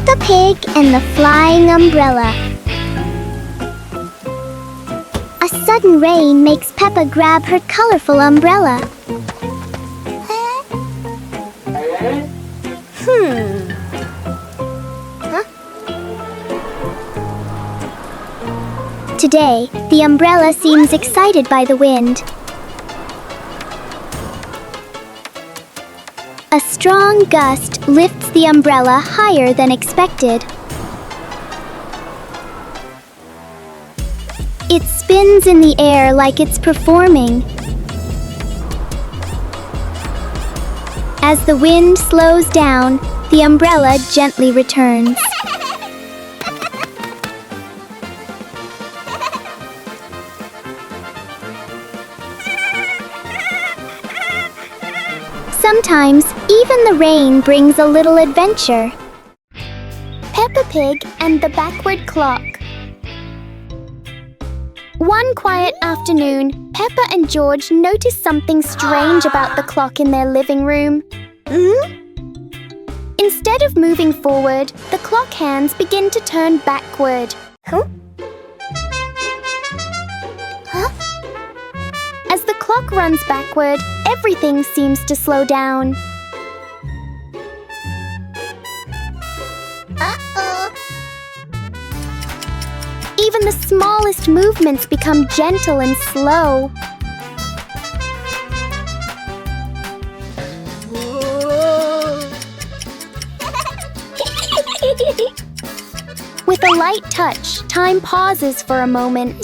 Peppa Pig and the Flying Umbrella. A sudden rain makes Peppa grab her colorful umbrella. Today, the umbrella seems excited by the wind. A strong gust lifts the umbrella higher than expected. It spins in the air like it's performing. As the wind slows down, the umbrella gently returns. Sometimes, even the rain brings a little adventure. Peppa Pig and the Backward Clock. One quiet afternoon, Peppa and George noticed something strange about the clock in their living room. Instead of moving forward, the clock hands begin to turn backward. As the clock runs backward, everything seems to slow down. Even the smallest movements become gentle and slow. With a light touch, time pauses for a moment.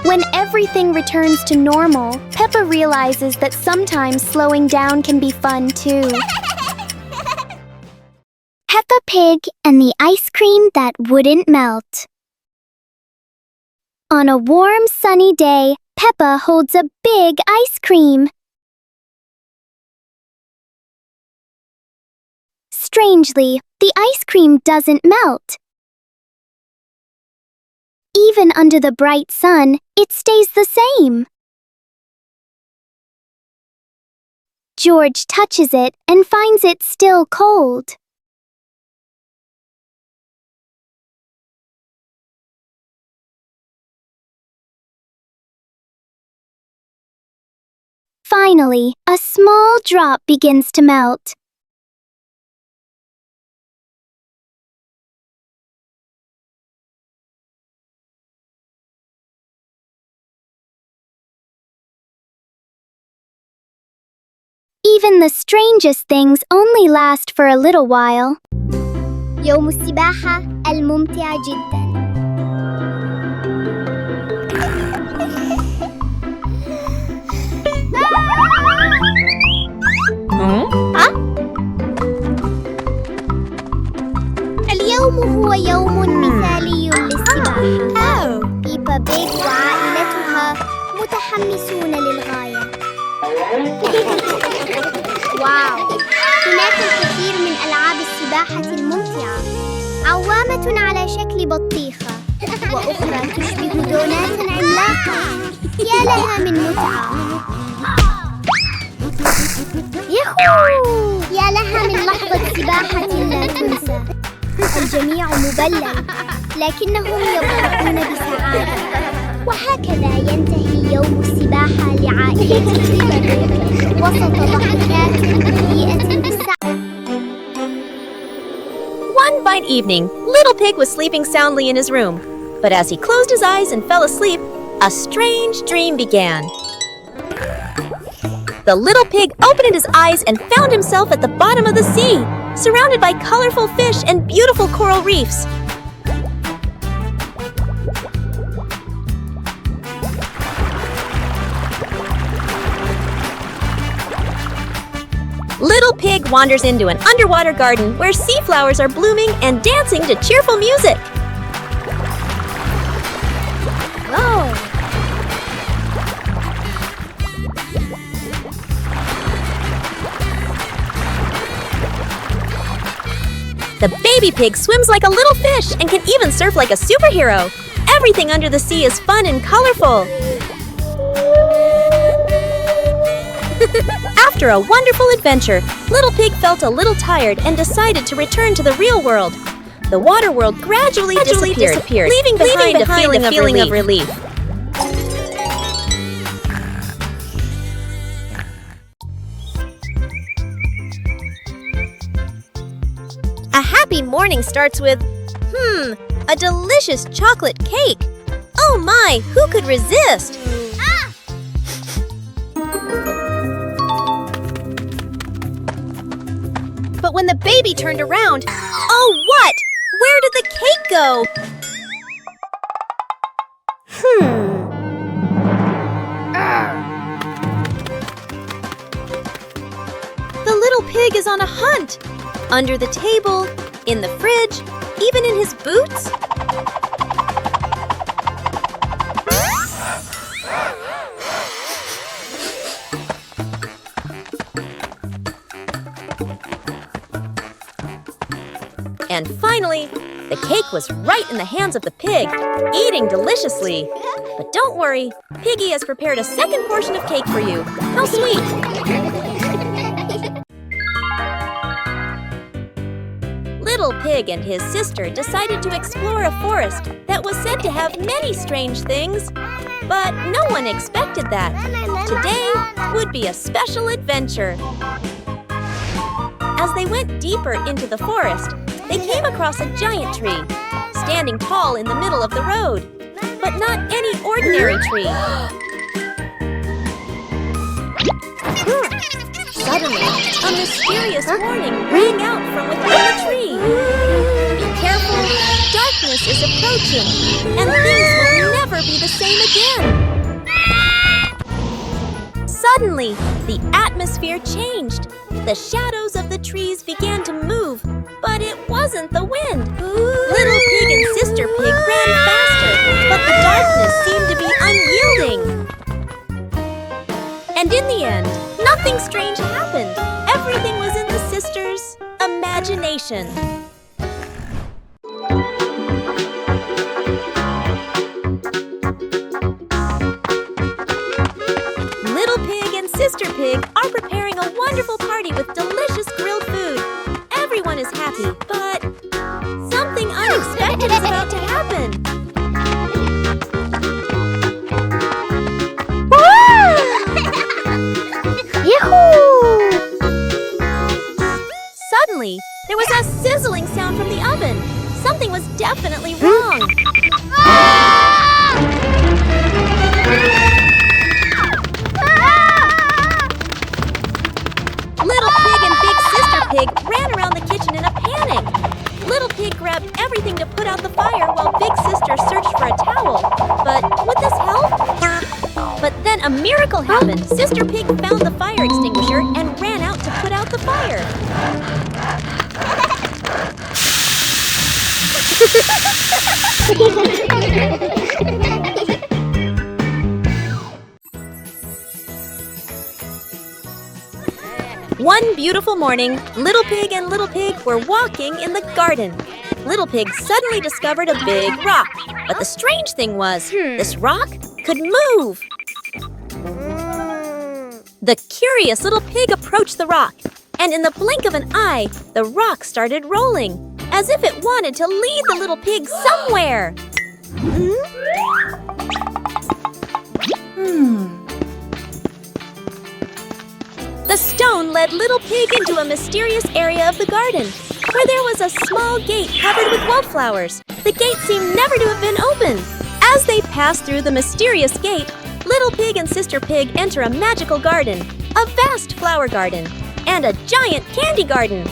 When everything returns to normal, Peppa realizes that sometimes slowing down can be fun too. Peppa Pig and the ice cream that wouldn't melt. On a warm, sunny day, Peppa holds a big ice cream. Strangely, the ice cream doesn't melt. Even under the bright sun, it stays the same. George touches it and finds it still cold. Finally, a small drop begins to melt. Even the strangest things only last for a little while. يوم السباحة الممتع جدا. اليوم هو يوم مثالي للسباحة. بيبا بيج وعائلتها متحمسون للغاية. واو! هناك الكثير من ألعاب السباحة الممتعة. عوامة على شكل بطيخة، وأخرى تشبه دونات عملاقة. يا لها من متعة! ياهو! يا لها من لحظة سباحة لا تنسى. الجميع مبلل، لكنهم يضحكون بسعادة. وهكذا ينتهي يوم السباحة لعائلة بيبا وسط ضحكات مليئة بالسعادة. One fine evening, Little Pig was sleeping soundly in his room. But as he closed his eyes and fell asleep, a strange dream began. The little pig opened his eyes and found himself at the bottom of the sea, surrounded by colorful fish and beautiful coral reefs. Little Pig wanders into an underwater garden where sea flowers are blooming and dancing to cheerful music. Whoa! The baby pig swims like a little fish and can even surf like a superhero. Everything under the sea is fun and colorful. After a wonderful adventure, Little Pig felt a little tired and decided to return to the real world. The water world gradually disappeared, leaving behind a feeling of relief. A happy morning starts with, a delicious chocolate cake. Oh my, who could resist? But when the baby turned around, oh what? Where did the cake go? The little pig is on a hunt. Under the table, in the fridge, even in his boots. And finally, the cake was right in the hands of the pig, eating deliciously. But don't worry, Piggy has prepared a second portion of cake for you. How sweet! Little Pig and his sister decided to explore a forest that was said to have many strange things. But no one expected that. Today would be a special adventure. As they went deeper into the forest, they came across a giant tree, standing tall in the middle of the road. But not any ordinary tree. Suddenly, a mysterious warning rang out from within the tree. Be careful, darkness is approaching, and things will never be the same again. Suddenly, the atmosphere changed. The shadows of the trees began to move, but it wasn't the wind. Little Pig and Sister Pig ran faster, but the darkness seemed to be unyielding. And in the end, nothing strange happened. Everything was in the sisters' imagination. Little Pig and Sister Pig are preparing a wonderful party with delicious grilled food. Everyone is happy, but something unexpected is about to happen. Suddenly, there was a sizzling sound from the oven. Something was definitely wrong. Little Pig and Big Sister Pig ran around the kitchen in a panic. Little Pig grabbed everything to put out the fire while Big Sister searched for a towel. But would this help? But then a miracle happened. Sister Pig found the fire extinguisher and ran out to put out the fire. One beautiful morning, Little Pig and Little Pig were walking in the garden. Little Pig suddenly discovered a big rock. But the strange thing was, this rock could move. The curious Little Pig approached the rock, and in the blink of an eye, the rock started rolling, as if it wanted to lead the Little Pig somewhere. The stone led Little Pig into a mysterious area of the garden, where there was a small gate covered with wildflowers. The gate seemed never to have been opened. As they passed through the mysterious gate, Little Pig and Sister Pig enter a magical garden, a vast flower garden, and a giant candy garden.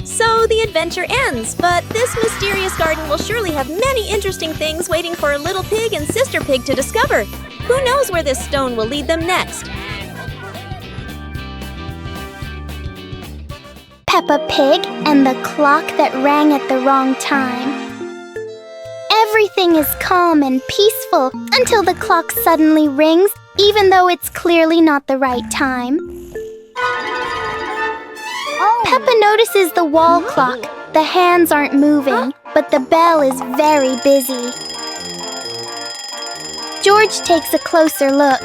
So the adventure ends, but this mysterious garden will surely have many interesting things waiting for Little Pig and Sister Pig to discover. Who knows where this stone will lead them next? Peppa Pig and the clock that rang at the wrong time. Everything is calm and peaceful until the clock suddenly rings, even though it's clearly not the right time. Peppa notices the wall clock. The hands aren't moving, but the bell is very busy. George takes a closer look,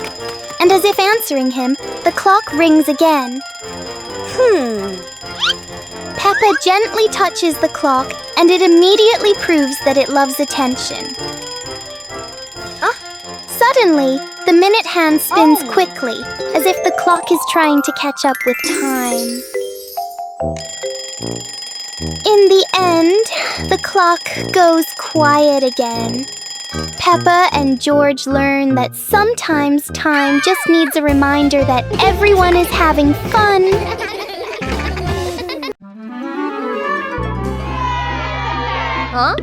and as if answering him, the clock rings again. Peppa gently touches the clock, and it immediately proves that it loves attention. Suddenly, the minute hand spins quickly, as if the clock is trying to catch up with time. In the end, the clock goes quiet again. Peppa and George learn that sometimes time just needs a reminder that everyone is having fun. Huh?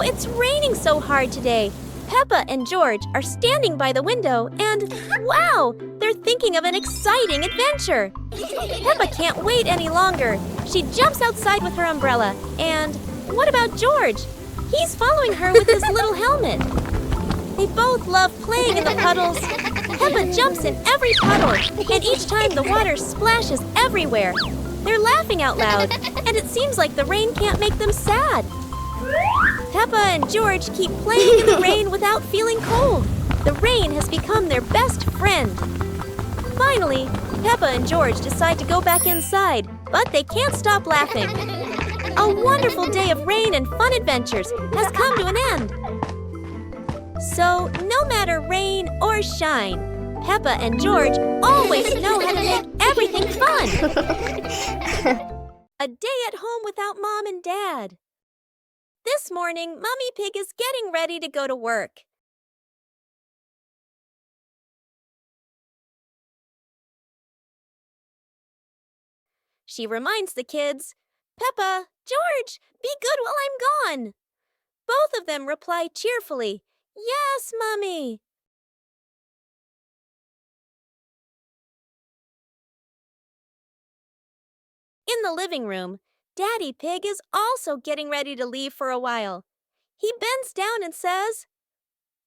It's raining so hard today. Peppa and George are standing by the window and, wow, they're thinking of an exciting adventure. Peppa can't wait any longer. She jumps outside with her umbrella. And what about George? He's following her with his little helmet. They both love playing in the puddles. Peppa jumps in every puddle, and each time the water splashes everywhere. They're laughing out loud, and it seems like the rain can't make them sad. Peppa and George keep playing in the rain without feeling cold. The rain has become their best friend. Finally, Peppa and George decide to go back inside, but they can't stop laughing. A wonderful day of rain and fun adventures has come to an end. So, no matter rain or shine, Peppa and George always know how to make everything fun. A day at home without Mom and Dad. This morning, Mummy Pig is getting ready to go to work. She reminds the kids, "Peppa, George, be good while I'm gone." Both of them reply cheerfully, "Yes, Mummy." In the living room, Daddy Pig is also getting ready to leave for a while. He bends down and says,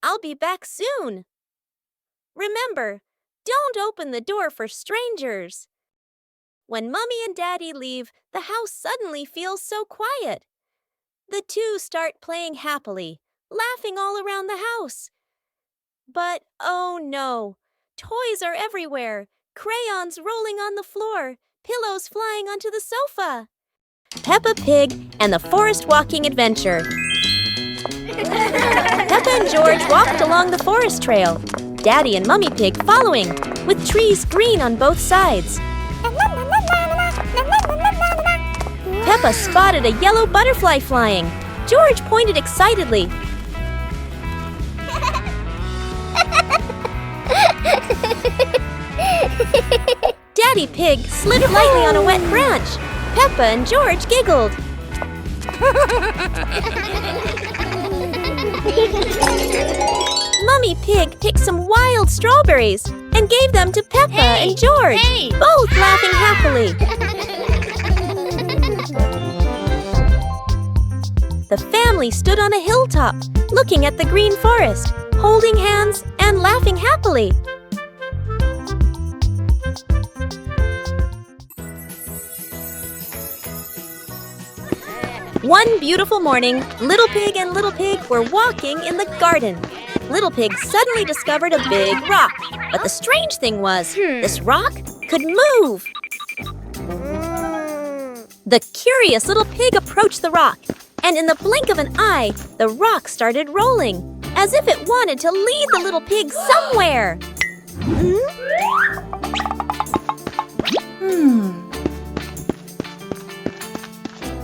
"I'll be back soon." Remember, don't open the door for strangers. When Mummy and Daddy leave, the house suddenly feels so quiet. The two start playing happily, laughing all around the house. But oh no, toys are everywhere, crayons rolling on the floor, pillows flying onto the sofa. Peppa Pig and the Forest Walking Adventure. Peppa and George walked along the forest trail, Daddy and Mummy Pig following, with trees green on both sides. Peppa spotted a yellow butterfly flying. George pointed excitedly. Daddy Pig slid lightly on a wet branch. Peppa and George giggled. Mummy Pig picked some wild strawberries and gave them to Peppa and George, both laughing happily. The family stood on a hilltop, looking at the green forest, holding hands and laughing happily. One beautiful morning, Little Pig and Little Pig were walking in the garden. Little Pig suddenly discovered a big rock. But the strange thing was, this rock could move. The curious Little Pig approached the rock, and in the blink of an eye, the rock started rolling, as if it wanted to lead the Little Pig somewhere.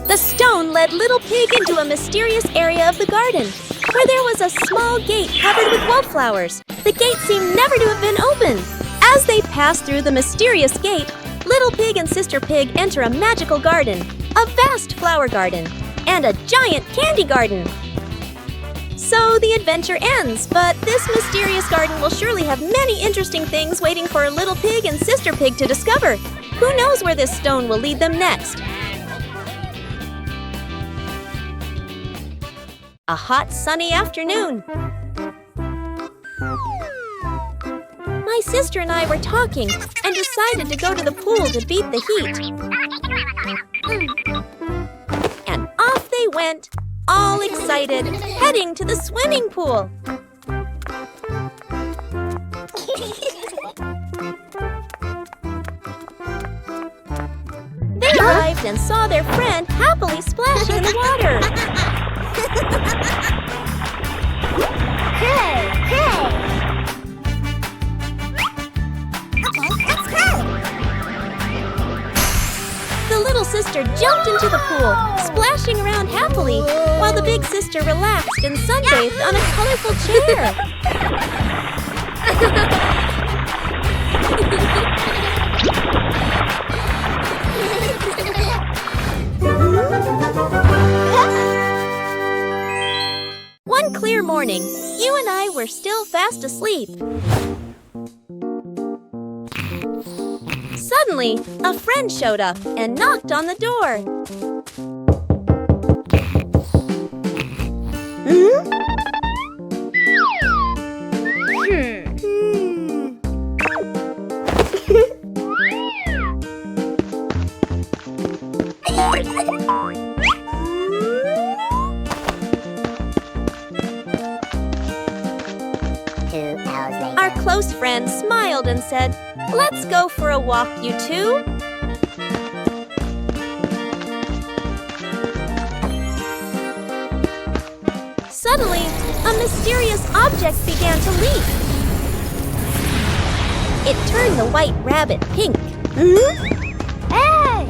The stone led Little Pig into a mysterious area of the garden, where there was a small gate covered with wallflowers. The gate seemed never to have been opened. As they passed through the mysterious gate, Little Pig and Sister Pig enter a magical garden, a vast flower garden, and a giant candy garden. So the adventure ends, but this mysterious garden will surely have many interesting things waiting for Little Pig and Sister Pig to discover. Who knows where this stone will lead them next? A hot, sunny afternoon. My sister and I were talking and decided to go to the pool to beat the heat. And off they went, all excited, heading to the swimming pool. They arrived and saw their friend happily splashing in the water. Hey, hey! Okay, let's go! The little sister jumped into the pool, splashing around happily, while the big sister relaxed and sunbathed on a colorful chair. One clear morning, you and I were still fast asleep. Suddenly, a friend showed up and knocked on the door. Our close friend smiled and said, "Let's go for a walk, you two." Suddenly, a mysterious object began to leak. It turned the white rabbit pink. Hey!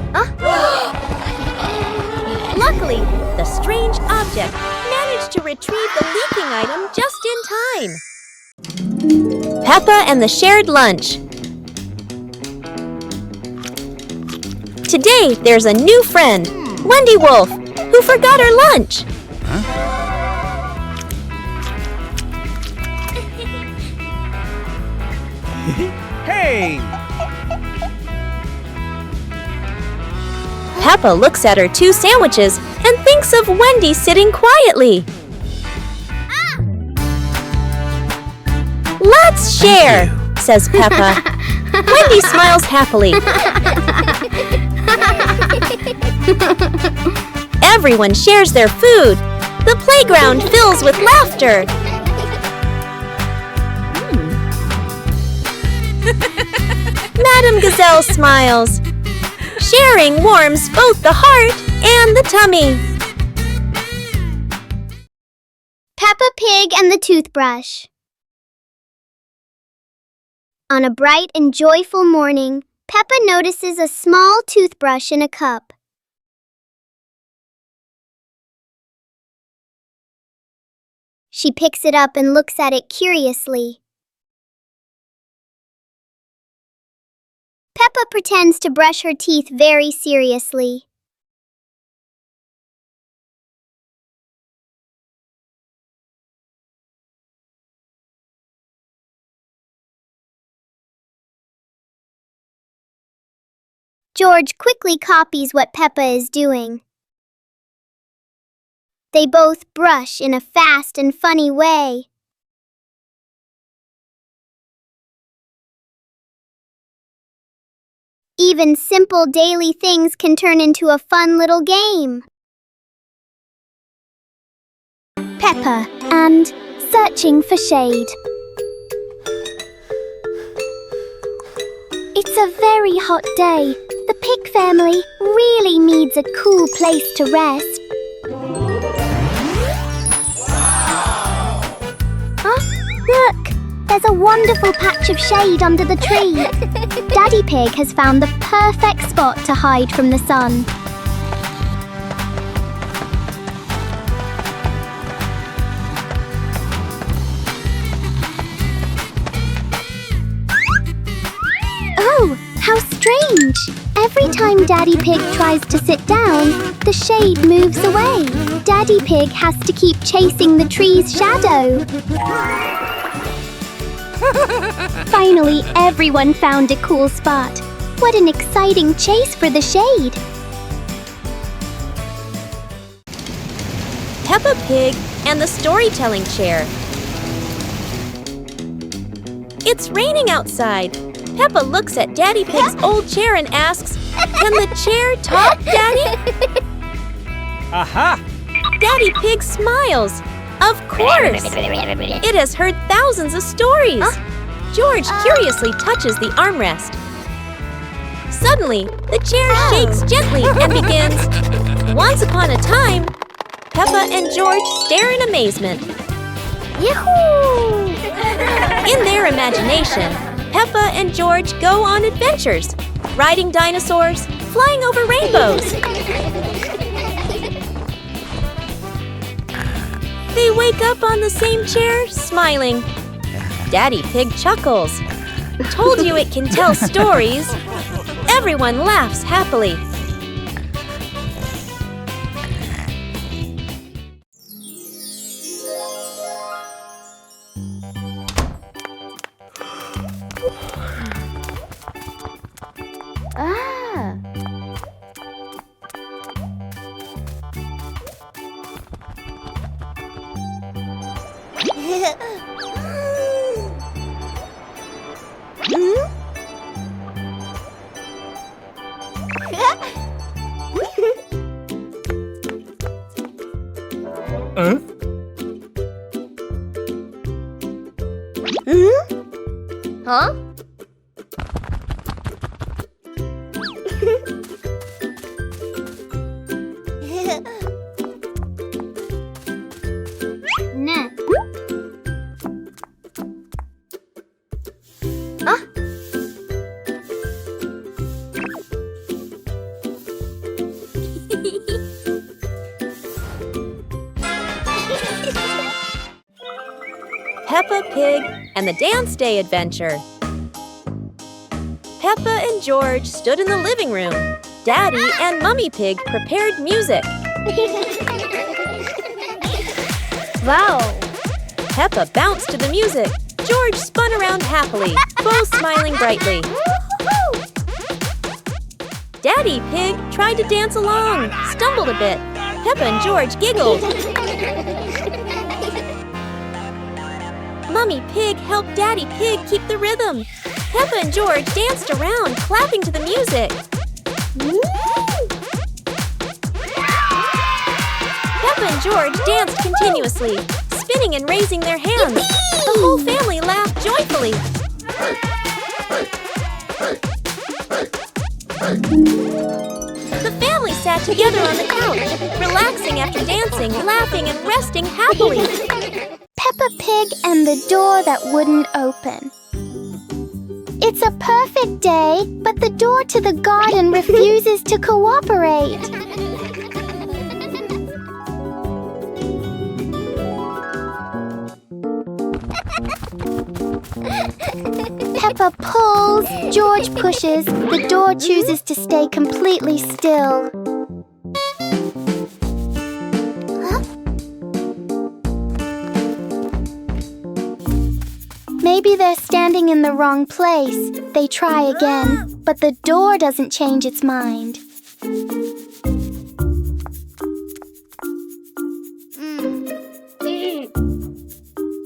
Luckily, the strange object managed to retrieve the leaking item just in time. Peppa and the shared lunch. Today, there's a new friend, Wendy Wolf, who forgot her lunch. Hey! Peppa looks at her 2 sandwiches and thinks of Wendy sitting quietly. "Let's share," says Peppa. Wendy smiles happily. Everyone shares their food. The playground fills with laughter. Madame Gazelle smiles. Sharing warms both the heart and the tummy. Peppa Pig and the Toothbrush. On a bright and joyful morning, Peppa notices a small toothbrush in a cup. She picks it up and looks at it curiously. Peppa pretends to brush her teeth very seriously. George quickly copies what Peppa is doing. They both brush in a fast and funny way. Even simple daily things can turn into a fun little game. Peppa and Searching for Shade. It's a very hot day. The pig family really needs a cool place to rest. Look! There's a wonderful patch of shade under the tree. Daddy Pig has found the perfect spot to hide from the sun. Oh, how strange! Every time Daddy Pig tries to sit down, the shade moves away. Daddy Pig has to keep chasing the tree's shadow. Finally, everyone found a cool spot. What an exciting chase for the shade! Peppa Pig and the storytelling chair. It's raining outside. Peppa looks at Daddy Pig's old chair and asks, "Can the chair talk, Daddy?" Aha! Daddy Pig smiles. Of course! It has heard thousands of stories. George curiously touches the armrest. Suddenly, the chair shakes gently and begins, "Once upon a time." Peppa and George stare in amazement. Yahoo! In their imagination, Peppa and George go on adventures, riding dinosaurs, flying over rainbows. They wake up on the same chair, smiling. Daddy Pig chuckles. Told you it can tell stories. Everyone laughs happily. Huh? Nah. Huh? Peppa Pig and the Dance Day Adventure. Peppa and George stood in the living room. Daddy and Mummy Pig prepared music. Wow! Peppa bounced to the music. George spun around happily, both smiling brightly. Daddy Pig tried to dance along, stumbled a bit. Peppa and George giggled. Mummy Pig helped Daddy Pig keep the rhythm. Peppa and George danced around, clapping to the music. Peppa and George danced continuously, spinning and raising their hands. The whole family laughed joyfully. The family sat together on the couch, relaxing after dancing, laughing and resting happily. Peppa Pig and the door that wouldn't open. It's a perfect day, but the door to the garden refuses to cooperate. Peppa pulls, George pushes, the door chooses to stay completely still. Maybe they're standing in the wrong place. They try again, but the door doesn't change its mind.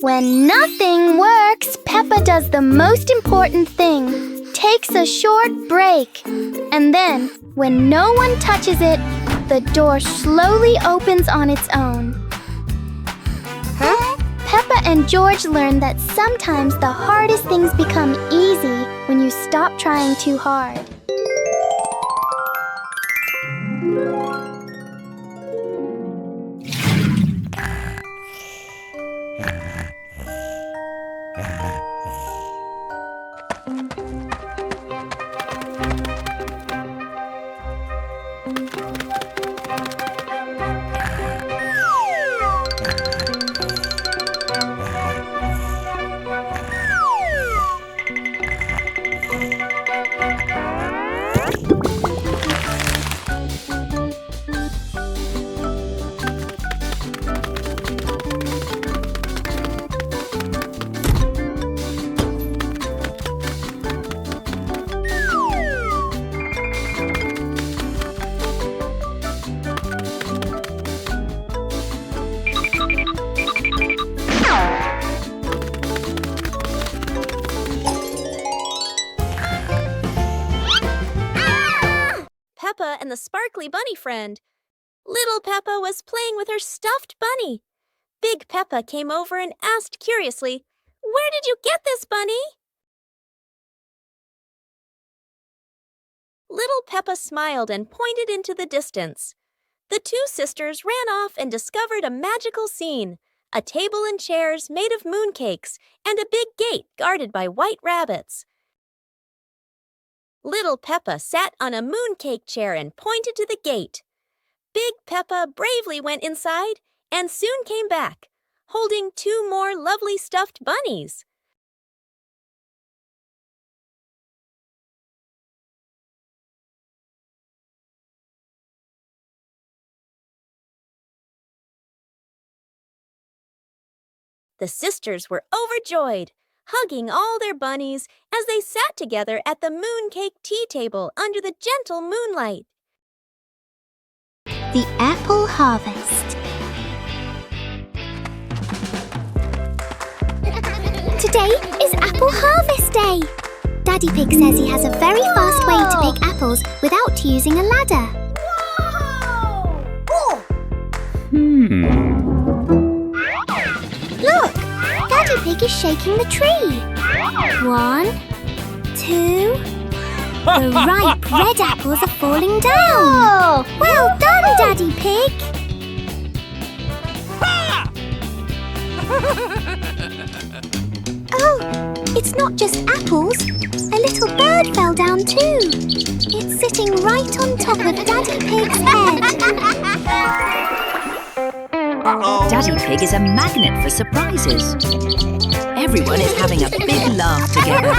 When nothing works, Peppa does the most important thing, takes a short break. And then, when no one touches it, the door slowly opens on its own. Peppa and George learn that sometimes the hardest things become easy when you stop trying too hard. sparkly bunny friend. Little Peppa was playing with her stuffed bunny. Big Peppa came over and asked curiously, "Where did you get this bunny?" Little Peppa smiled and pointed into the distance. The two sisters ran off and discovered a magical scene, a table and chairs made of mooncakes and a big gate guarded by white rabbits. Little Peppa sat on a mooncake chair and pointed to the gate. Big Peppa bravely went inside and soon came back, holding two more lovely stuffed bunnies. The sisters were overjoyed, hugging all their bunnies as they sat together at the mooncake tea table under the gentle moonlight. The Apple Harvest. Today is Apple Harvest Day. Daddy Pig says he has a very fast way to pick apples without using a ladder. Look! Daddy Pig is shaking the tree. 1, 2... The ripe red apples are falling down. Well done, Daddy Pig. Oh, it's not just apples. A little bird fell down too. It's sitting right on top of Daddy Pig's head. Daddy Pig is a magnet for surprises. Everyone is having a big laugh together.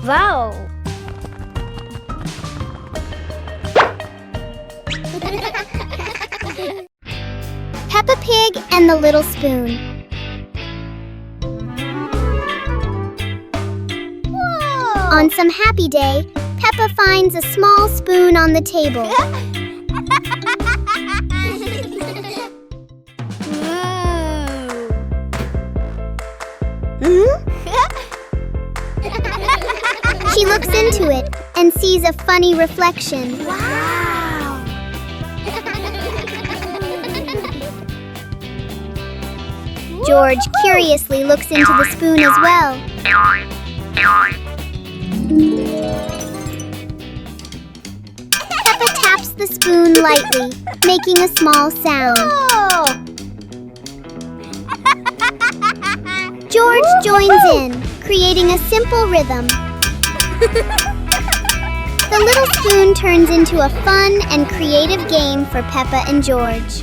Wow! Peppa Pig and the Little Spoon. Whoa. On some happy day, Peppa finds a small spoon on the table. She looks into it and sees a funny reflection. Wow! George curiously looks into the spoon as well. Peppa taps the spoon lightly, making a small sound. George joins in, creating a simple rhythm. The little spoon turns into a fun and creative game for Peppa and George.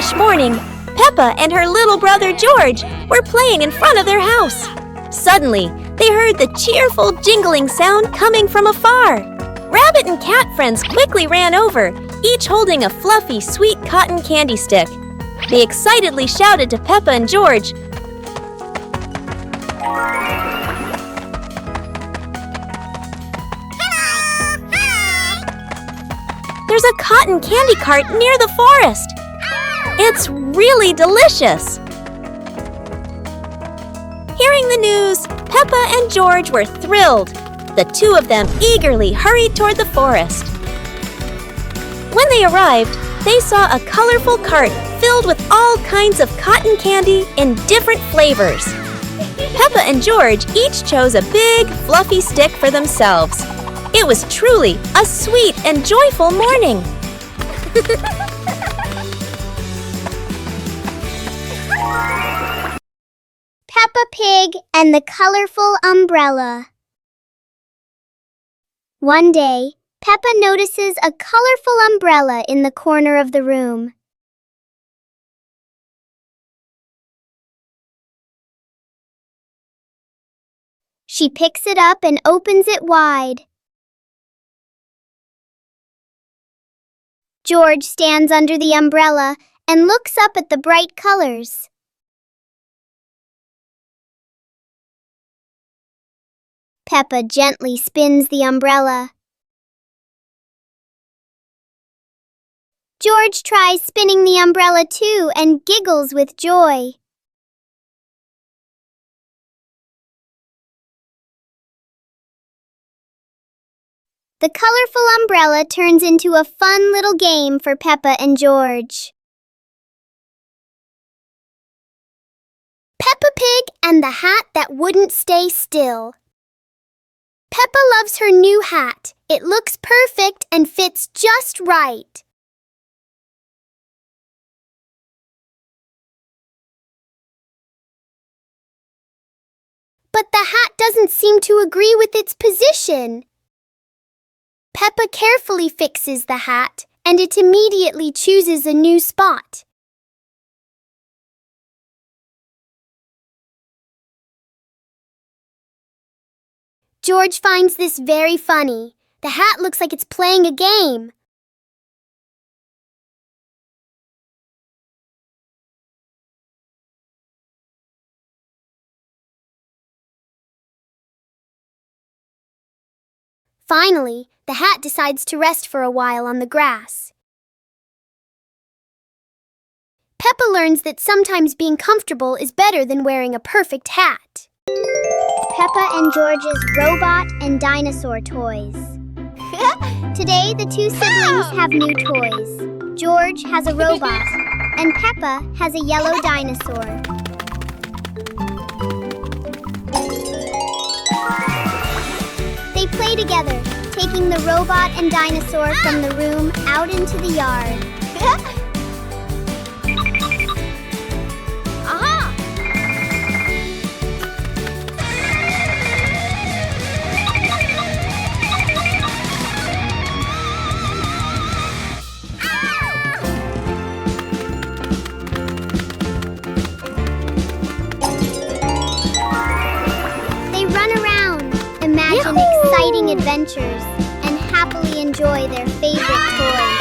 fresh morning, Peppa and her little brother George were playing in front of their house. Suddenly, they heard the cheerful jingling sound coming from afar. Rabbit and cat friends quickly ran over, each holding a fluffy, sweet cotton candy stick. They excitedly shouted to Peppa and George, "There's a cotton candy cart near the forest. It's really delicious." Hearing the news, Peppa and George were thrilled. The two of them eagerly hurried toward the forest. When they arrived, they saw a colorful cart filled with all kinds of cotton candy in different flavors. Peppa and George each chose a big, fluffy stick for themselves. It was truly a sweet and joyful morning. Peppa Pig and the Colorful Umbrella. One day, Peppa notices a colorful umbrella in the corner of the room. She picks it up and opens it wide. George stands under the umbrella and looks up at the bright colors. Peppa gently spins the umbrella. George tries spinning the umbrella too and giggles with joy. The colorful umbrella turns into a fun little game for Peppa and George. Peppa Pig and the Hat That Wouldn't Stay Still. Peppa loves her new hat. It looks perfect and fits just right. But the hat doesn't seem to agree with its position. Peppa carefully fixes the hat, and it immediately chooses a new spot. George finds this very funny. The hat looks like it's playing a game. Finally, the hat decides to rest for a while on the grass. Peppa learns that sometimes being comfortable is better than wearing a perfect hat. Peppa and George's robot and dinosaur toys. Today, the two siblings have new toys. George has a robot, and Peppa has a yellow dinosaur. They play together, taking the robot and dinosaur from the room out into the yard. Aha! They run around, imagine exciting adventures, and happily enjoy their favorite toys.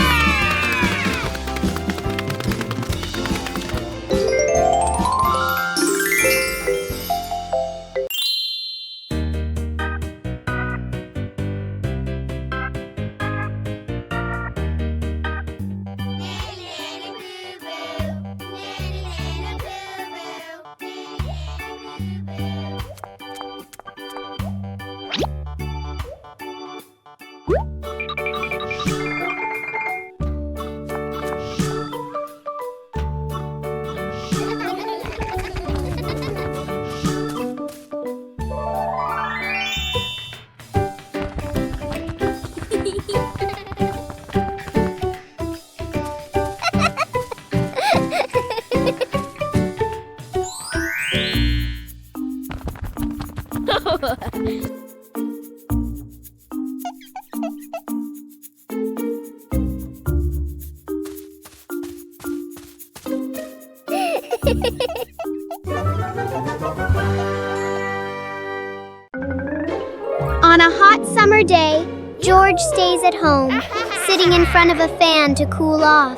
On a hot summer day, George stays at home, sitting in front of a fan to cool off.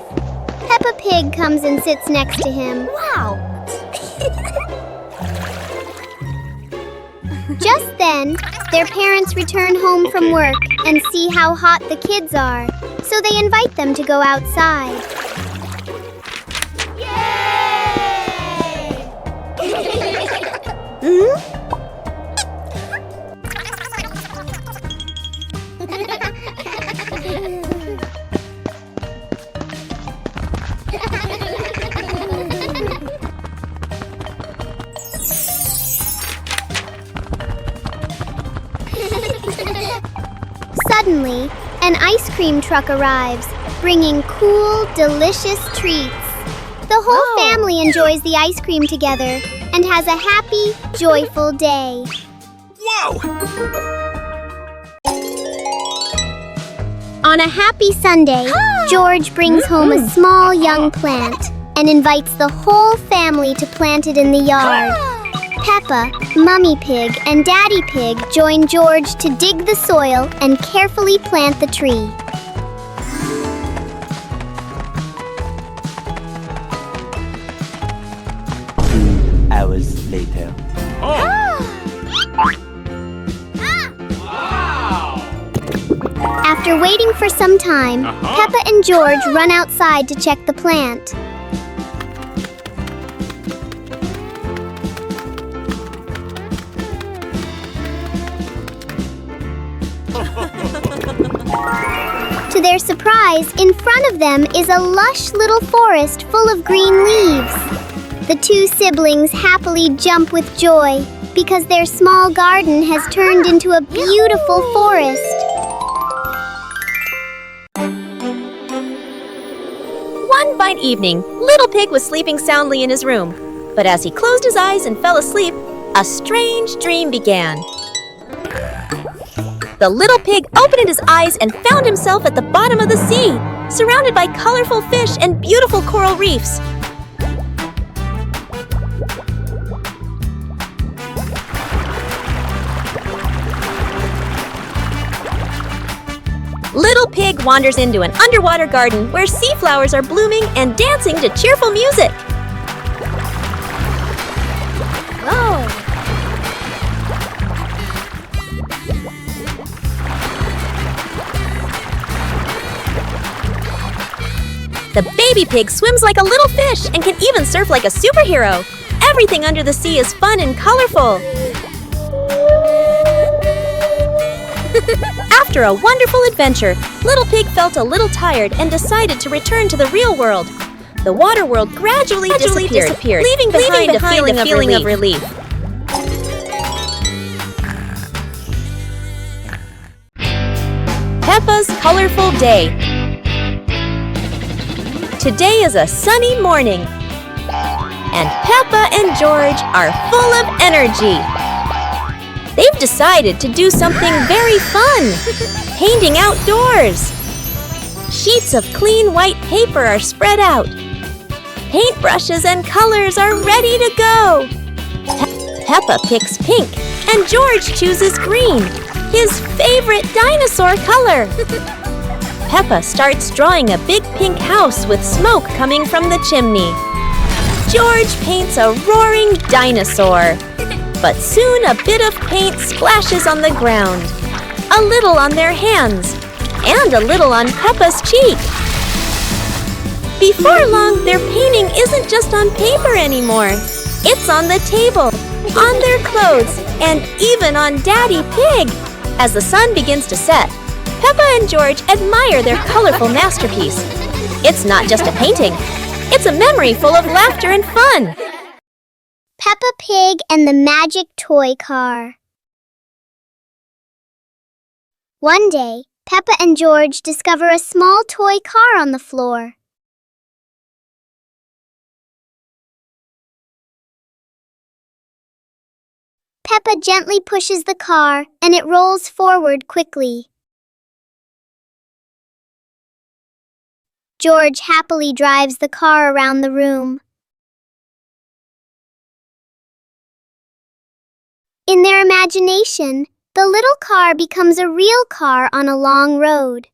Peppa Pig comes and sits next to him. Wow! Just then, their parents return home from work and see how hot the kids are, so they invite them to go outside. Suddenly, an ice cream truck arrives, bringing cool, delicious treats. The whole family enjoys the ice cream together and has a happy, joyful day. Whoa! On a happy Sunday, George brings home a small young plant and invites the whole family to plant it in the yard. Peppa, Mummy Pig, and Daddy Pig join George to dig the soil and carefully plant the tree. 2 hours later. After waiting for some time, Peppa and George run outside to check the plant. To their surprise, in front of them is a lush little forest full of green leaves. The two siblings happily jump with joy because their small garden has turned into a beautiful forest. One fine evening, Little Pig was sleeping soundly in his room. But as he closed his eyes and fell asleep, a strange dream began. The little pig opened his eyes and found himself at the bottom of the sea, surrounded by colorful fish and beautiful coral reefs. Little Pig wanders into an underwater garden where sea flowers are blooming and dancing to cheerful music. Whoa! The baby pig swims like a little fish and can even surf like a superhero. Everything under the sea is fun and colorful. After a wonderful adventure, Little Pig felt a little tired and decided to return to the real world. The water world gradually disappeared, leaving behind a feeling of relief. Peppa's colorful day. Today is a sunny morning, and Peppa and George are full of energy. They've decided to do something very fun, painting outdoors. Sheets of clean white paper are spread out. Paintbrushes and colors are ready to go. Peppa picks pink, and George chooses green, his favorite dinosaur color. Peppa starts drawing a big pink house with smoke coming from the chimney. George paints a roaring dinosaur. But soon a bit of paint splashes on the ground, a little on their hands, and a little on Peppa's cheek. Before long, their painting isn't just on paper anymore. It's on the table, on their clothes, and even on Daddy Pig. As the sun begins to set, Peppa and George admire their colorful masterpiece. It's not just a painting, it's a memory full of laughter and fun. Peppa Pig and the Magic Toy Car. One day, Peppa and George discover a small toy car on the floor. Peppa gently pushes the car, and it rolls forward quickly. George happily drives the car around the room. In their imagination, the little car becomes a real car on a long road.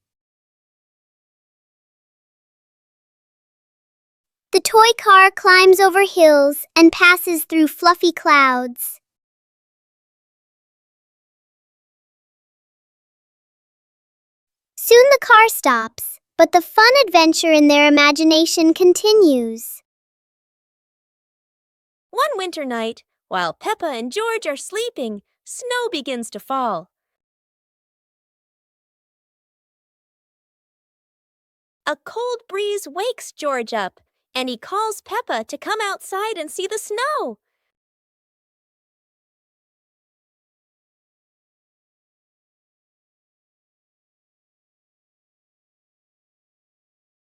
The toy car climbs over hills and passes through fluffy clouds. Soon the car stops, but the fun adventure in their imagination continues. One winter night, while Peppa and George are sleeping, snow begins to fall. A cold breeze wakes George up, and he calls Peppa to come outside and see the snow.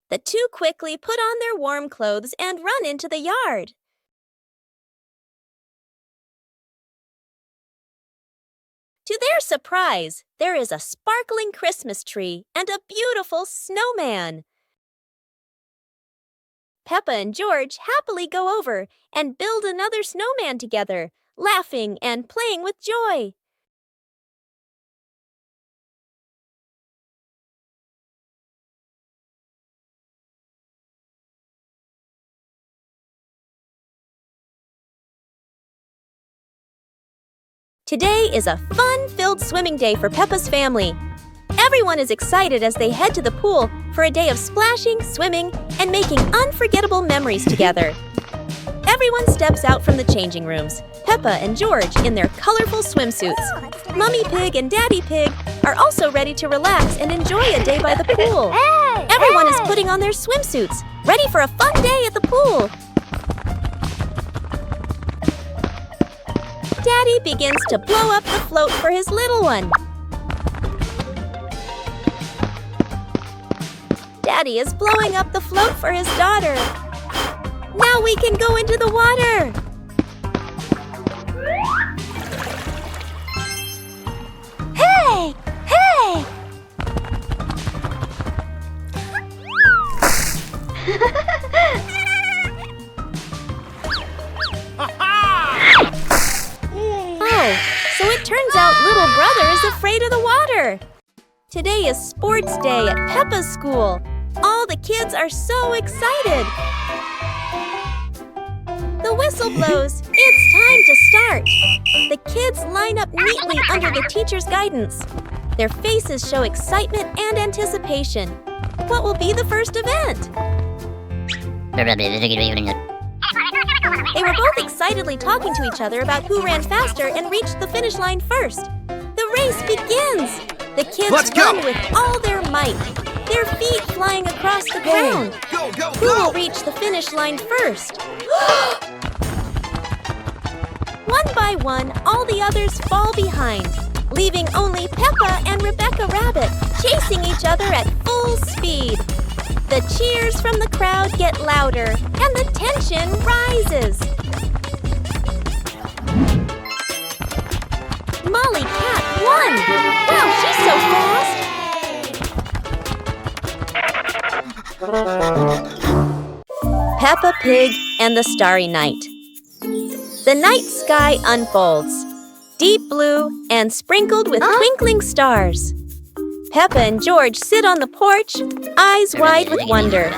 The two quickly put on their warm clothes and run into the yard. To their surprise, there is a sparkling Christmas tree and a beautiful snowman. Peppa and George happily go over and build another snowman together, laughing and playing with joy. Today is a fun-filled swimming day for Peppa's family. Everyone is excited as they head to the pool for a day of splashing, swimming, and making unforgettable memories together. Everyone steps out from the changing rooms, Peppa and George in their colorful swimsuits. Mummy Pig and Daddy Pig are also ready to relax and enjoy a day by the pool. Everyone is putting on their swimsuits, ready for a fun day at the pool. Daddy begins to blow up the float for his little one. Daddy is blowing up the float for his daughter. Now we can go into the water. Hey! Hey! So it turns out little brother is afraid of the water. Today is sports day at Peppa's school. All the kids are so excited. The whistle blows. It's time to start. The kids line up neatly under the teacher's guidance. Their faces show excitement and anticipation. What will be the first event? They were both excitedly talking to each other about who ran faster and reached the finish line first. The race begins! The kids run with all their might, their feet flying across the ground. Who will reach the finish line first? One by one, all the others fall behind, leaving only Peppa and Rebecca Rabbit chasing each other at full speed. The cheers from the crowd get louder, and the tension rises. Molly Cat won! Wow, she's so fast! Peppa Pig and the Starry Night. The night sky unfolds, deep blue and sprinkled with twinkling stars. Peppa and George sit on the porch, eyes wide with wonder.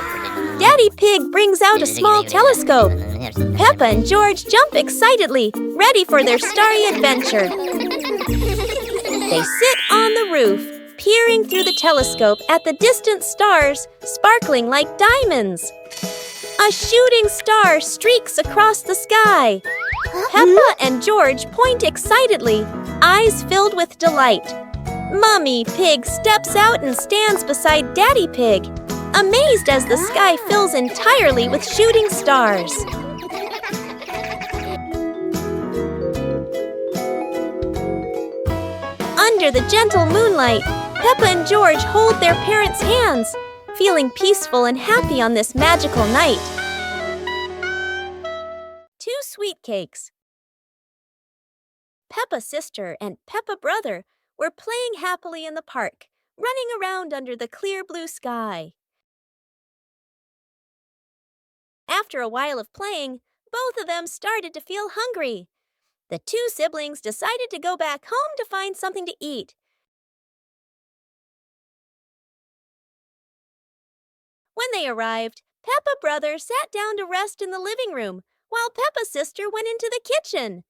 Daddy Pig brings out a small telescope. Peppa and George jump excitedly, ready for their starry adventure. They sit on the roof, peering through the telescope at the distant stars, sparkling like diamonds. A shooting star streaks across the sky. Peppa and George point excitedly, eyes filled with delight. Mummy Pig steps out and stands beside Daddy Pig, amazed as the sky fills entirely with shooting stars. Under the gentle moonlight, Peppa and George hold their parents' hands, feeling peaceful and happy on this magical night. 2 sweet cakes. Peppa's sister and Peppa brother were playing happily in the park, running around under the clear blue sky. After a while of playing, both of them started to feel hungry. The two siblings decided to go back home to find something to eat. When they arrived, Peppa brother sat down to rest in the living room, while Peppa sister went into the kitchen.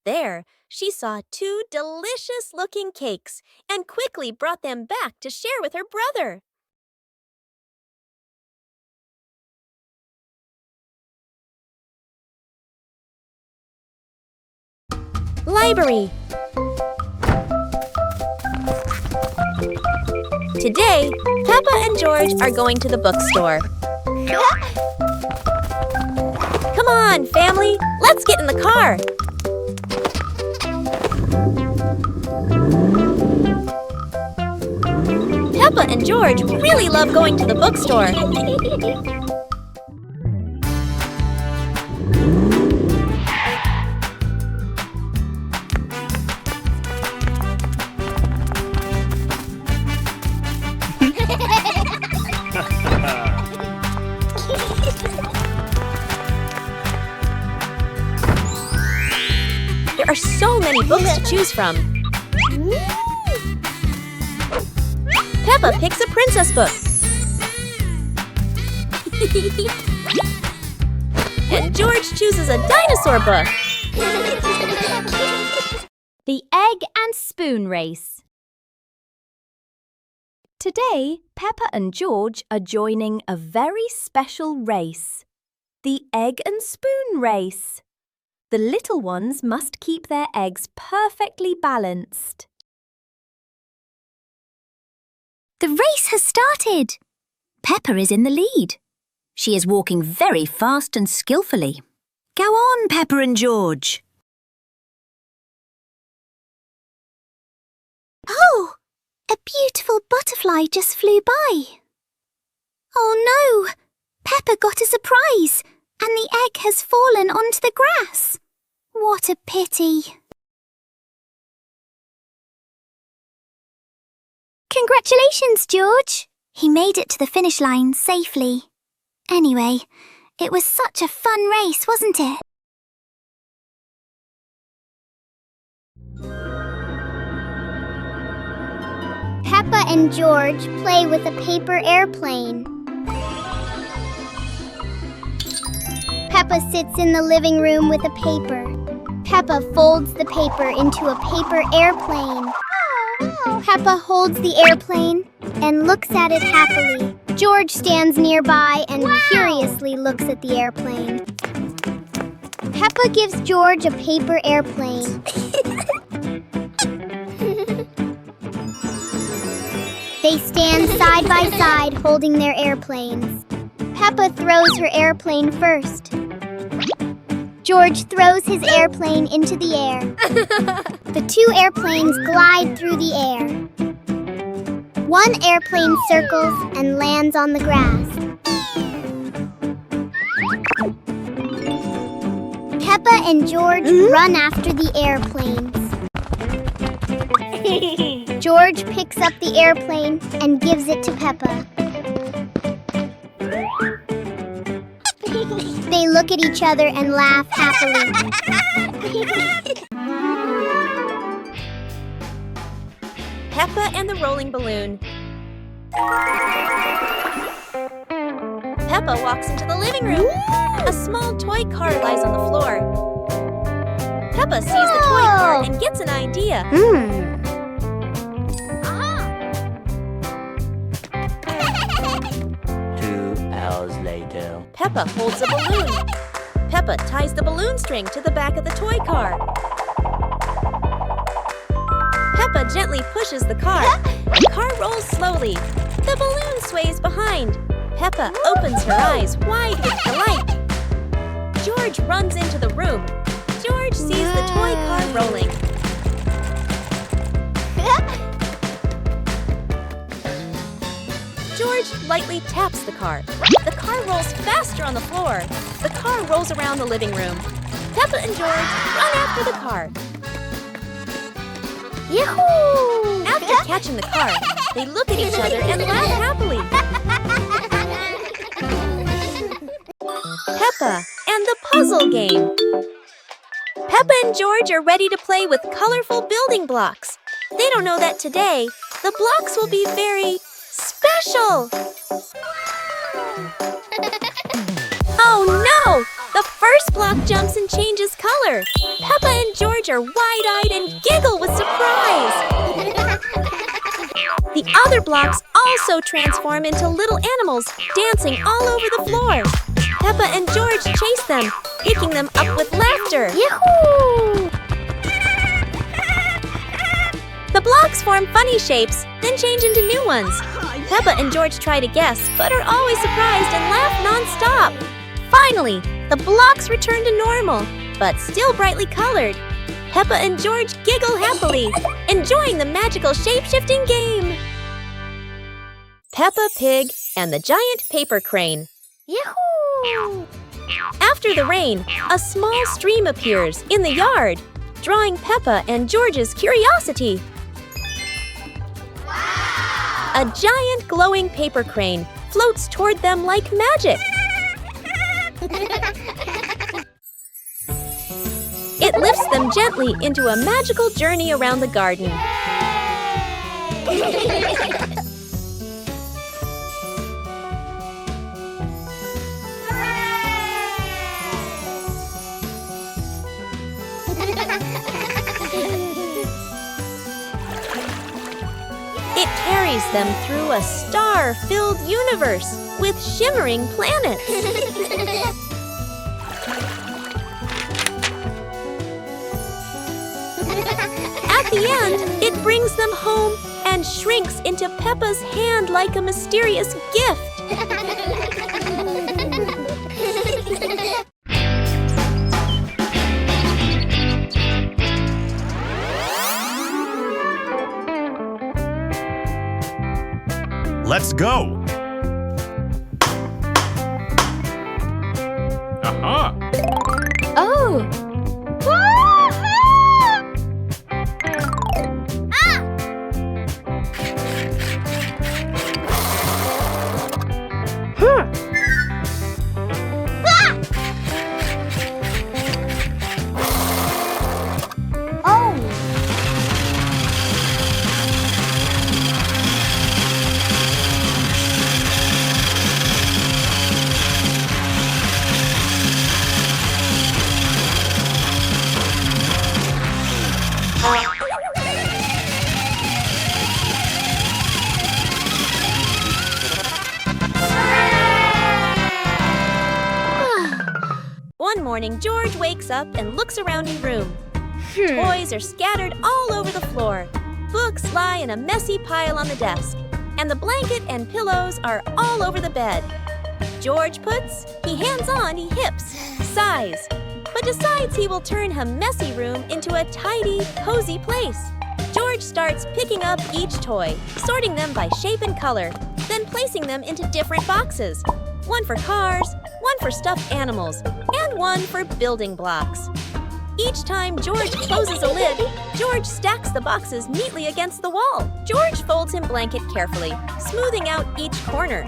There, she saw two delicious-looking cakes and quickly brought them back to share with her brother. Library. Today, Peppa and George are going to the bookstore. Come on, family, let's get in the car. Peppa and George really love going to the bookstore. There are so many books to choose from. Peppa picks a princess book. And George chooses a dinosaur book. The Egg and Spoon Race. Today, Peppa and George are joining a very special race. The Egg and Spoon Race. The little ones must keep their eggs perfectly balanced. The race has started. Peppa is in the lead. She is walking very fast and skillfully. Go on, Peppa and George. Oh, a beautiful butterfly just flew by. Oh no, Peppa got a surprise and the egg has fallen onto the grass. What a pity. Congratulations, George. He made it to the finish line safely. Anyway, it was such a fun race, wasn't it? Peppa and George play with a paper airplane. Peppa sits in the living room with a paper. Peppa folds the paper into a paper airplane. Peppa holds the airplane and looks at it happily. George stands nearby and curiously looks at the airplane. Peppa gives George a paper airplane. They stand side by side holding their airplanes. Peppa throws her airplane first. George throws his airplane into the air. The two airplanes glide through the air. One airplane circles and lands on the grass. Peppa and George run after the airplanes. George picks up the airplane and gives it to Peppa. They look at each other and laugh happily. Peppa and the rolling balloon. Peppa walks into the living room. A small toy car lies on the floor. Peppa sees the toy car and gets an idea. 2 hours later. Peppa holds a balloon. Peppa ties the balloon string to the back of the toy car. Peppa gently pushes the car. The car rolls slowly. The balloon sways behind. Peppa opens her eyes wide with delight. George runs into the room. George sees the toy car rolling. George lightly taps the car. The car rolls faster on the floor. The car rolls around the living room. Peppa and George run after the car. Yahoo! After catching the car, they look at each other and laugh happily. Peppa and the puzzle game. Peppa and George are ready to play with colorful building blocks. They don't know that today, the blocks will be very special. Oh no! The first block jumps and changes color. Peppa and George are wide-eyed and giggle with surprise. The other blocks also transform into little animals, dancing all over the floor. Peppa and George chase them, picking them up with laughter. Yahoo! The blocks form funny shapes, then change into new ones. Peppa and George try to guess, but are always surprised and laugh non-stop. Finally, the blocks return to normal, but still brightly colored. Peppa and George giggle happily, enjoying the magical shape-shifting game. Peppa Pig and the giant paper crane. Yahoo! After the rain, a small stream appears in the yard, drawing Peppa and George's curiosity. Wow! A giant glowing paper crane floats toward them like magic. It lifts them gently into a magical journey around the garden. It carries them through a star-filled universe with shimmering planets. At the end, it brings them home and shrinks into Peppa's hand like a mysterious gift. Let's go! Aha! Oh! One morning, George wakes up and looks around his room. Toys are scattered all over the floor. Books lie in a messy pile on the desk. And the blanket and pillows are all over the bed. George puts, he hands on, he hips, sighs, but decides he will turn a messy room into a tidy, cozy place. George starts picking up each toy, sorting them by shape and color, then placing them into different boxes. One for cars, one for stuffed animals, and one for building blocks. Each time George closes a lid, George stacks the boxes neatly against the wall. George folds his blanket carefully, smoothing out each corner.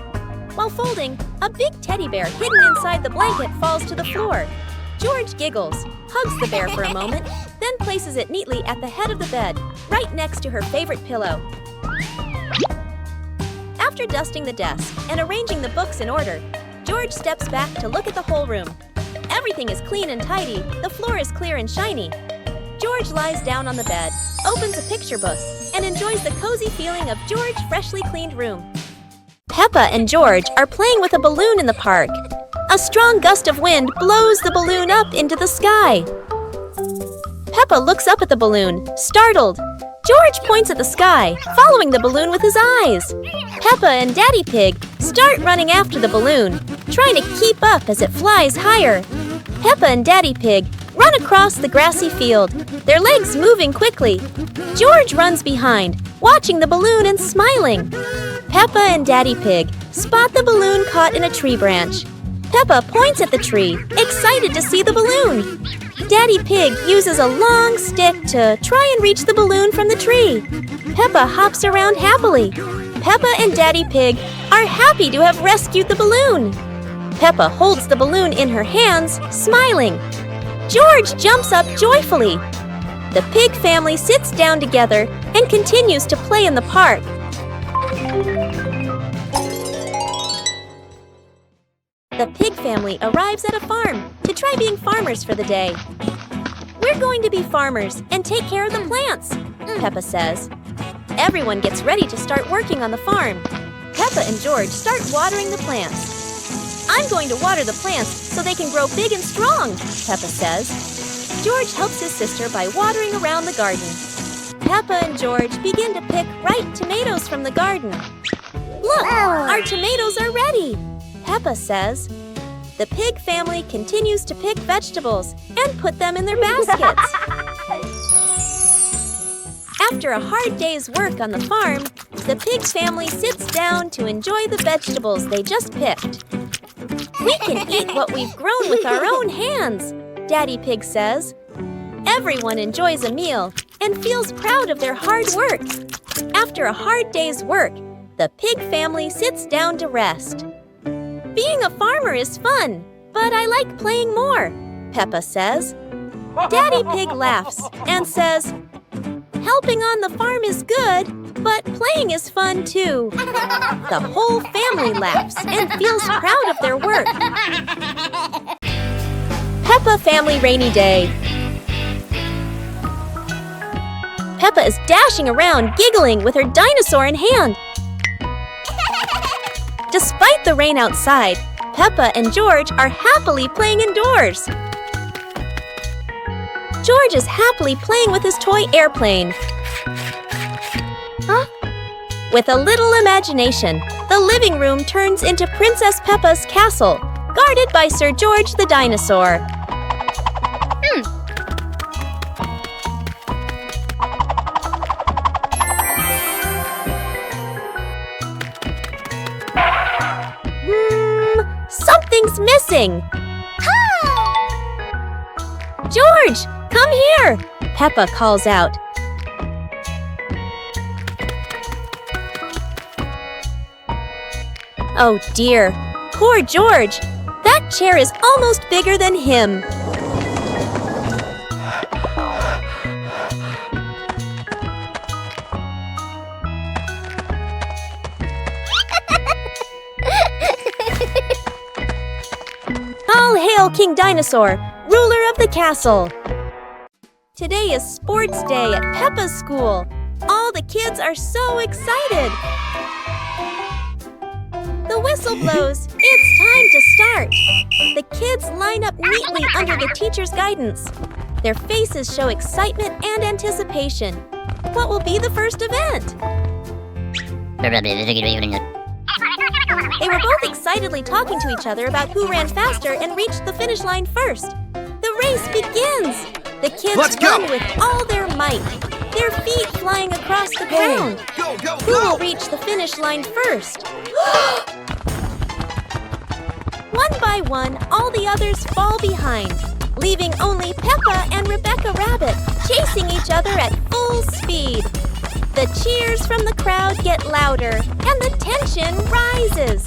While folding, a big teddy bear hidden inside the blanket falls to the floor. George giggles, hugs the bear for a moment, then places it neatly at the head of the bed, right next to her favorite pillow. After dusting the desk and arranging the books in order, George steps back to look at the whole room. Everything is clean and tidy, the floor is clear and shiny. George lies down on the bed, opens a picture book, and enjoys the cozy feeling of George's freshly cleaned room. Peppa and George are playing with a balloon in the park. A strong gust of wind blows the balloon up into the sky. Peppa looks up at the balloon, startled. George points at the sky, following the balloon with his eyes. Peppa and Daddy Pig start running after the balloon, trying to keep up as it flies higher. Peppa and Daddy Pig run across the grassy field, their legs moving quickly. George runs behind, watching the balloon and smiling. Peppa and Daddy Pig spot the balloon caught in a tree branch. Peppa points at the tree, excited to see the balloon. Daddy Pig uses a long stick to try and reach the balloon from the tree. Peppa hops around happily. Peppa and Daddy Pig are happy to have rescued the balloon. Peppa holds the balloon in her hands, smiling. George jumps up joyfully. The pig family sits down together and continues to play in the park. The pig family arrives at a farm to try being farmers for the day. We're going to be farmers and take care of the plants, Peppa says. Everyone gets ready to start working on the farm. Peppa and George start watering the plants. I'm going to water the plants so they can grow big and strong, Peppa says. George helps his sister by watering around the garden. Peppa and George begin to pick ripe tomatoes from the garden. Look, our tomatoes are ready, Peppa says. The pig family continues to pick vegetables and put them in their baskets. After a hard day's work on the farm, the pig family sits down to enjoy the vegetables they just picked. We can eat what we've grown with our own hands, Daddy Pig says. Everyone enjoys a meal and feels proud of their hard work. After a hard day's work, the pig family sits down to rest. Being a farmer is fun, but I like playing more, Peppa says. Daddy Pig laughs and says, helping on the farm is good, but playing is fun too. The whole family laughs and feels proud of their work. Peppa Family Rainy Day. Peppa is dashing around, giggling with her dinosaur in hand. Despite the rain outside, Peppa and George are happily playing indoors. George is happily playing with his toy airplane. With a little imagination, the living room turns into Princess Peppa's castle, guarded by Sir George the dinosaur. Something's missing! George, come here! Peppa calls out. Oh dear, poor George! That chair is almost bigger than him. All hail King Dinosaur, ruler of the castle! Today is sports day at Peppa's school. All the kids are so excited. The whistle blows. It's time to start. The kids line up neatly under the teacher's guidance. Their faces show excitement and anticipation. What will be the first event? They were both excitedly talking to each other about who ran faster and reached the finish line first. The race begins! The kids run with all their might, their feet flying across the ground. Who will reach the finish line first? One by one, all the others fall behind, leaving only Peppa and Rebecca Rabbit chasing each other at full speed. The cheers from the crowd get louder, and the tension rises.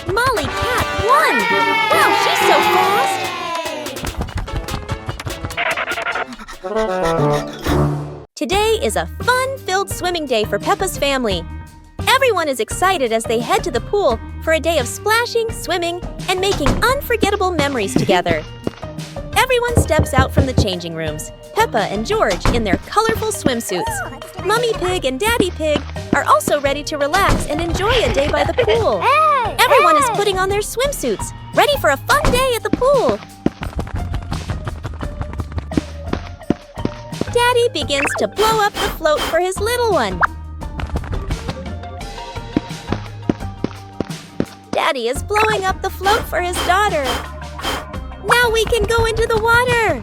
Molly Cat won! Wow, she's so fast! Today is a fun-filled swimming day for Peppa's family. Everyone is excited as they head to the pool for a day of splashing, swimming, and making unforgettable memories together. Everyone steps out from the changing rooms, Peppa and George in their colorful swimsuits. Mummy Pig and Daddy Pig are also ready to relax and enjoy a day by the pool. Everyone is putting on their swimsuits, ready for a fun day at the pool. Daddy begins to blow up the float for his little one. Daddy is blowing up the float for his daughter. Now we can go into the water.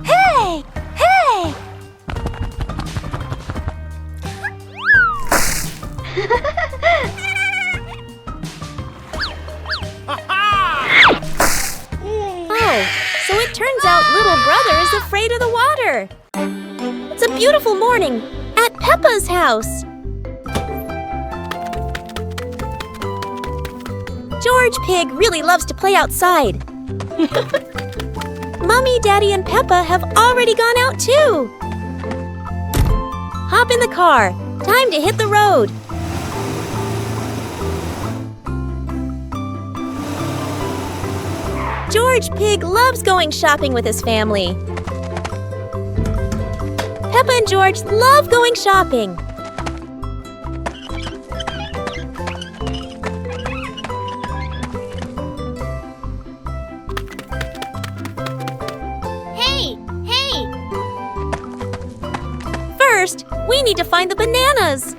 Hey! Hey! here. It's a beautiful morning at Peppa's house. George Pig really loves to play outside. Mommy, Daddy, and Peppa have already gone out too. Hop in the car. Time to hit the road. George Pig loves going shopping with his family. Peppa and George love going shopping. Hey! First, we need to find the bananas.